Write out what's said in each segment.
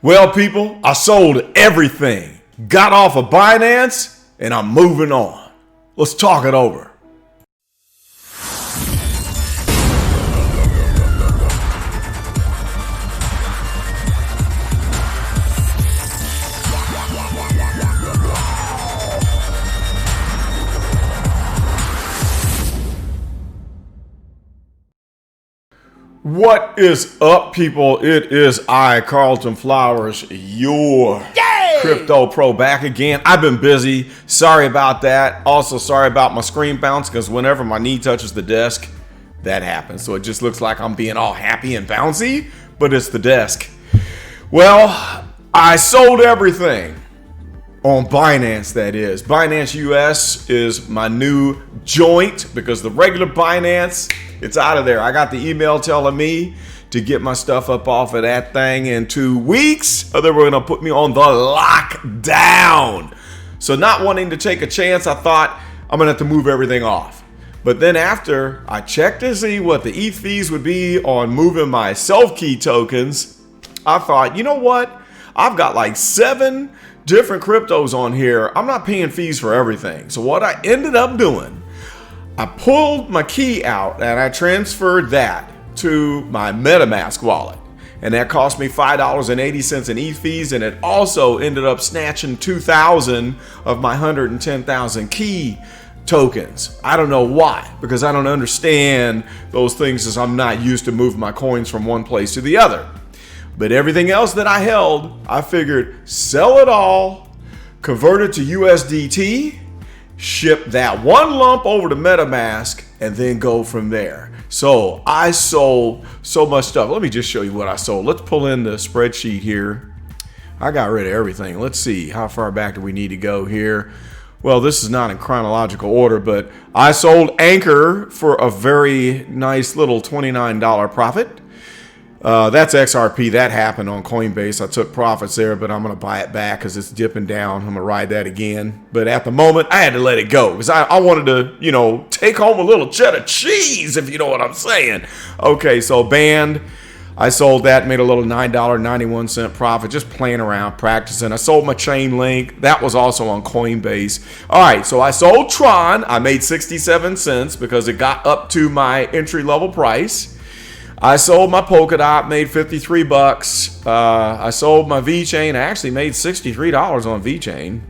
Well, people, I sold everything, got off of Binance, and I'm moving on. Let's talk it over. What is up, people? It is I, Carlton Flowers, your crypto pro, back again. I've been busy. Sorry about that. Also, sorry about my screen bounce, because whenever my knee touches the desk, that happens. So it just looks like I'm being all happy and bouncy, but it's the desk. Well, I sold everything on Binance, that is. Binance US is my new joint, because the regular Binance, it's out of there. I got the email telling me to get my stuff up off of that thing in 2 weeks, or they were going to put me on the lockdown. So not wanting to take a chance, I thought I'm going to have to move everything off. But then after I checked to see what the ETH fees would be on moving my Selfkey tokens, I thought, you know what? I've got like 7 different cryptos on here. I'm not paying fees for everything. So what I ended up doing, I pulled my key out and I transferred that to my MetaMask wallet. And that cost me $5.80 in ETH fees. And it also ended up snatching 2,000 of my 110,000 key tokens. I don't know why, because I don't understand those things, as I'm not used to moving my coins from one place to the other. But everything else that I held, I figured sell it all, convert it to USDT, ship that one lump over to MetaMask, and then go from there. So I sold so much stuff. Let me just show you what I sold. Let's pull in the spreadsheet here. I got rid of everything. Let's see, how far back do we need to go here? Well, this is not in chronological order, but I sold Anchor for a very nice little $29 profit. That's XRP. That happened on Coinbase. I took profits there, but I'm going to buy it back because it's dipping down. I'm going to ride that again. But at the moment, I had to let it go because I wanted to, take home a little cheddar cheese, if you know what I'm saying. Okay, so Band, I sold that, made a little $9.91 profit, just playing around, practicing. I sold my Chainlink. That was also on Coinbase. All right, so I sold Tron. I made 67 cents because it got up to my entry-level price. I sold my Polkadot, made 53 bucks. I sold my VeChain. I actually made $63 on VeChain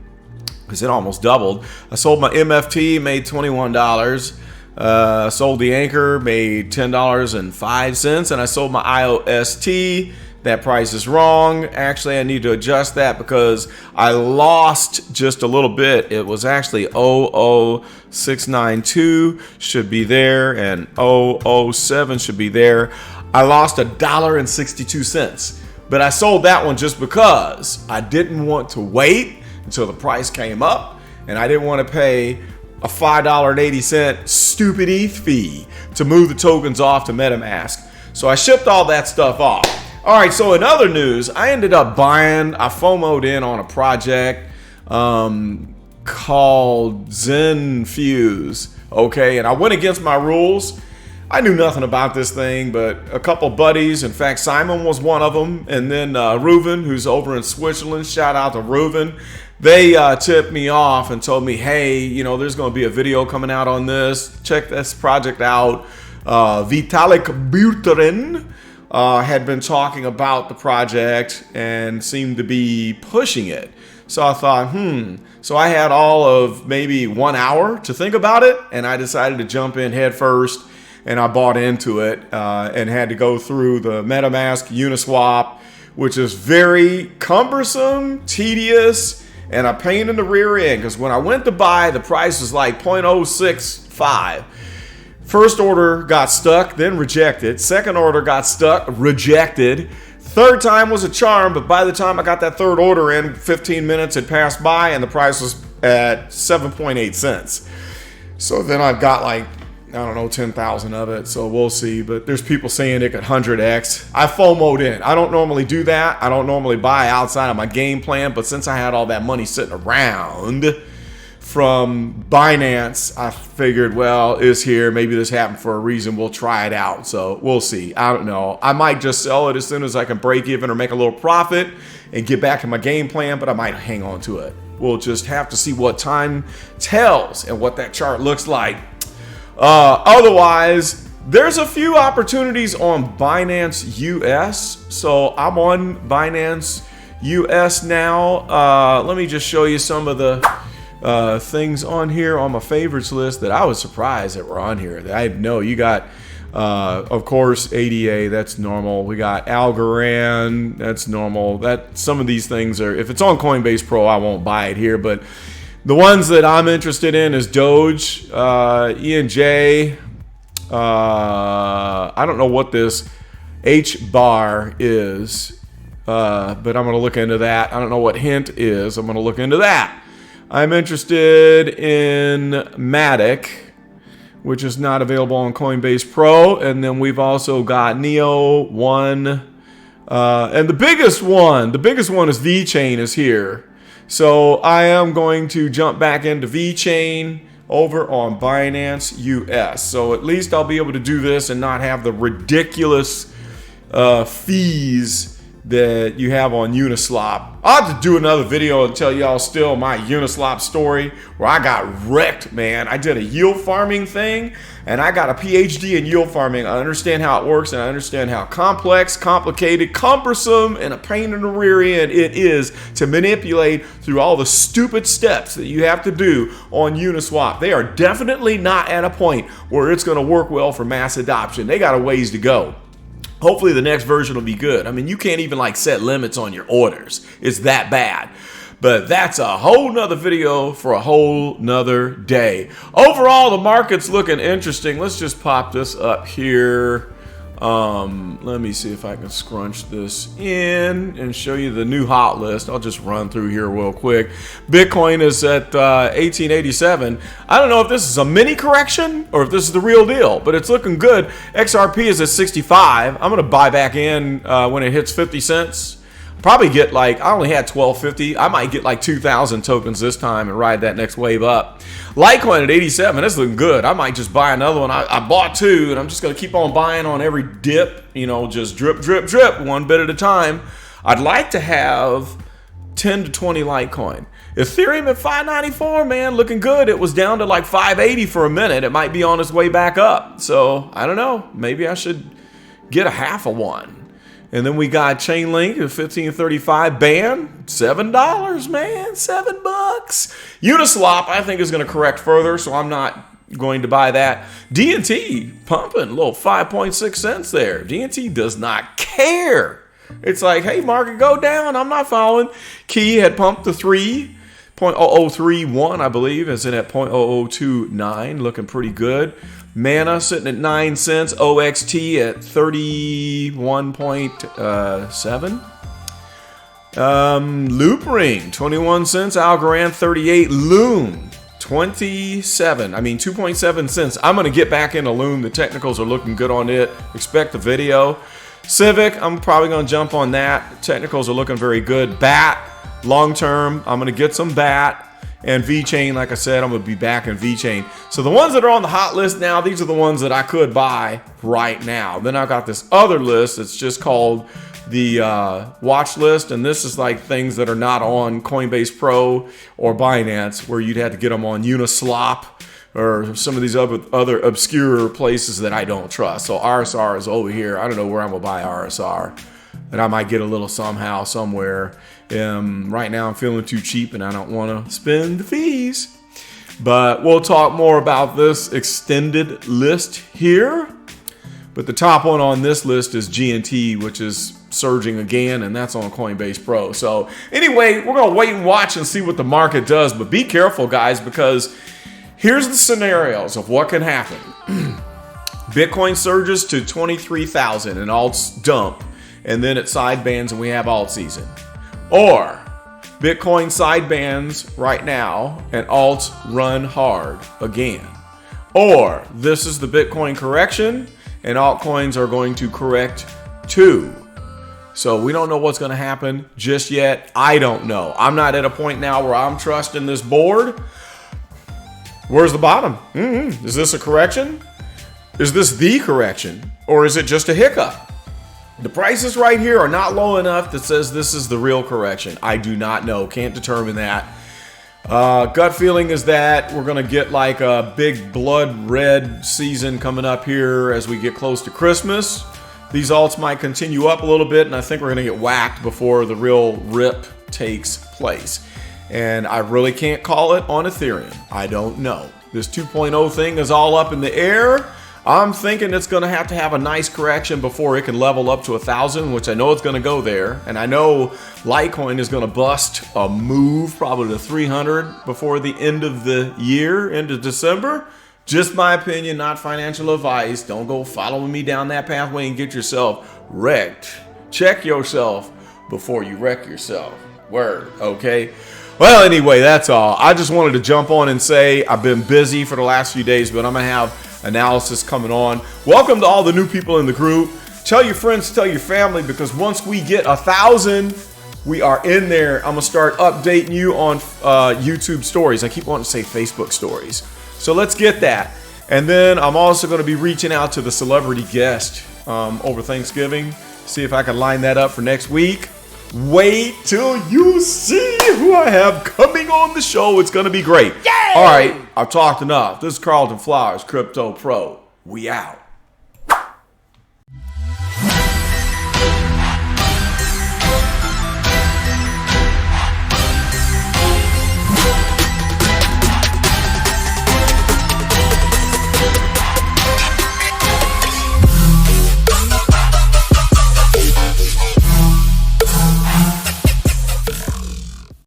because it almost doubled. I sold my MFT, made $21. Sold the Anchor, made $10.05. And I sold my IOST. That price is wrong. Actually, I need to adjust that because I lost just a little bit. It was actually 00692 should be there, and 007 should be there. I lost $1.62, but I sold that one just because I didn't want to wait until the price came up, and I didn't want to pay a $5.80 stupid ETH fee to move the tokens off to MetaMask. So I shipped all that stuff off. All right, so in other news, I ended up I FOMO'd in on a project called ZenFuse, okay? And I went against my rules. I knew nothing about this thing, but a couple buddies, in fact, Simon was one of them, and then Reuven, who's over in Switzerland, shout out to Reuven. They tipped me off and told me, hey, there's going to be a video coming out on this. Check this project out. Vitalik Buterin had been talking about the project and seemed to be pushing it. So I thought, So I had all of maybe 1 hour to think about it, and I decided to jump in head first, and I bought into it and had to go through the MetaMask Uniswap, which is very cumbersome, tedious, and a pain in the rear end, because when I went to buy, the price was like 0.065. First order got stuck, then rejected. Second order got stuck, rejected. Third time was a charm, but by the time I got that third order in, 15 minutes had passed by and the price was at 7.8 cents. So then I've got 10,000 of it, so we'll see. But there's people saying it could 100x. I FOMO'd in. I don't normally do that. I don't normally buy outside of my game plan, but since I had all that money sitting around, from Binance, I figured, well, it's here. Maybe this happened for a reason. We'll try it out. So we'll see. I don't know. I might just sell it as soon as I can break even or make a little profit and get back in my game plan, but I might hang on to it. We'll just have to see what time tells and what that chart looks like. Otherwise, there's a few opportunities on Binance US. So I'm on Binance US now. Let me just show you some of the things on here on my favorites list that I was surprised that were on here. I know you got, of course, ADA, that's normal. We got Algorand, that's normal. That some of these things are, if it's on CoinbasePro, I won't buy it here. But the ones that I'm interested in is Doge, ENJ. I don't know what this H bar is, but I'm going to look into that. I don't know what hint is. I'm going to look into that. I'm interested in Matic, which is not available on CoinbasePro. And then we've also got Neo One. And the biggest one is VeChain is here. So I am going to jump back into VeChain over on Binance US. So at least I'll be able to do this and not have the ridiculous fees that you have on Uniswap. I'll have to do another video and tell y'all still my Uniswap story where I got wrecked, man. I did a yield farming thing and I got a PhD in yield farming. I understand how it works and I understand how complex, complicated, cumbersome, and a pain in the rear end it is to manipulate through all the stupid steps that you have to do on Uniswap. They are definitely not at a point where it's going to work well for mass adoption. They got a ways to go. Hopefully the next version will be good. I mean, you can't even like set limits on your orders. It's that bad. But that's a whole nother video for a whole nother day. Overall, the market's looking interesting. Let's just pop this up here. Let me see if I can scrunch this in and show you the new hot list. I'll just run through here real quick. Bitcoin is at 1887. I don't know if this is a mini correction or if this is the real deal, but it's looking good. XRP is at 65. I'm going to buy back in when it hits 50 cents. Probably get like, I only had 1250. I might get like 2,000 tokens this time and ride that next wave up. Litecoin at 87, that's looking good. I might just buy another one. I bought two and I'm just going to keep on buying on every dip, you know, just drip, drip, drip, one bit at a time. I'd like to have 10 to 20 Litecoin. Ethereum at 594, man, looking good. It was down to like 580 for a minute. It might be on its way back up. So I don't know. Maybe I should get a half of one. And then we got Chainlink at 1535, BAN, $7, man, $7. Uniswap, I think, is going to correct further, so I'm not going to buy that. DNT pumping, a little 5.6 cents there. DNT does not care. It's like, hey, market, go down. I'm not following. Key had pumped to 3.0031, I believe, is in at 0.0029, looking pretty good. Mana sitting at 9 cents. OXT at 31.7. Loop Ring 21 cents. Algorand 38. Loom 27. I mean 2.7 cents. I'm gonna get back into Loom. The technicals are looking good on it. Expect the video. Civic, I'm probably gonna jump on that. Technicals are looking very good. BAT long term. I'm gonna get some BAT. And VeChain, like I said, I'm going to be back in VeChain. So the ones that are on the hot list now, these are the ones that I could buy right now. Then I've got this other list that's just called the watch list. And this is like things that are not on CoinbasePro or Binance, where you'd have to get them on Uniswap or some of these other obscure places that I don't trust. So RSR is over here. I don't know where I'm going to buy RSR. And I might get a little somehow, somewhere. Right now I'm feeling too cheap and I don't want to spend the fees. But we'll talk more about this extended list here. But the top one on this list is GNT, which is surging again, and that's on CoinbasePro. So anyway, we're going to wait and watch and see what the market does. But be careful, guys, because here's the scenarios of what can happen. Bitcoin surges to 23,000 and alts dump. And then it side bands and we have alt season. Or Bitcoin side bands right now and alts run hard again. Or this is the Bitcoin correction and altcoins are going to correct too. So we don't know what's going to happen just yet. I don't know. I'm not at a point now where I'm trusting this board. Where's the bottom? Is this a correction? Is this the correction? Or is it just a hiccup? The prices right here are not low enough that says this is the real correction. I do not know. Can't determine that. Gut feeling is that we're going to get like a big blood red season coming up here as we get close to Christmas. These alts might continue up a little bit, and I think we're going to get whacked before the real rip takes place. And I really can't call it on Ethereum. I don't know. This 2.0 thing is all up in the air. I'm thinking it's going to have a nice correction before it can level up to 1,000, which I know it's going to go there. And I know Litecoin is going to bust a move probably to 300 before the end of the year, end of December. Just my opinion, not financial advice. Don't go following me down that pathway and get yourself wrecked. Check yourself before you wreck yourself. Word, okay? Well, anyway, that's all. I just wanted to jump on and say I've been busy for the last few days, but I'm going to have analysis coming on. Welcome to all the new people in the group. Tell your friends, tell your family, because once we get 1,000, we are in there. I'm going to start updating you on YouTube stories. I keep wanting to say Facebook stories. So let's get that. And then I'm also going to be reaching out to the celebrity guest over Thanksgiving. See if I can line that up for next week. Wait till you see who I have coming on the show. It's going to be great. Yay! All right, I've talked enough. This is Carlton Flowers, Crypto Pro. We out.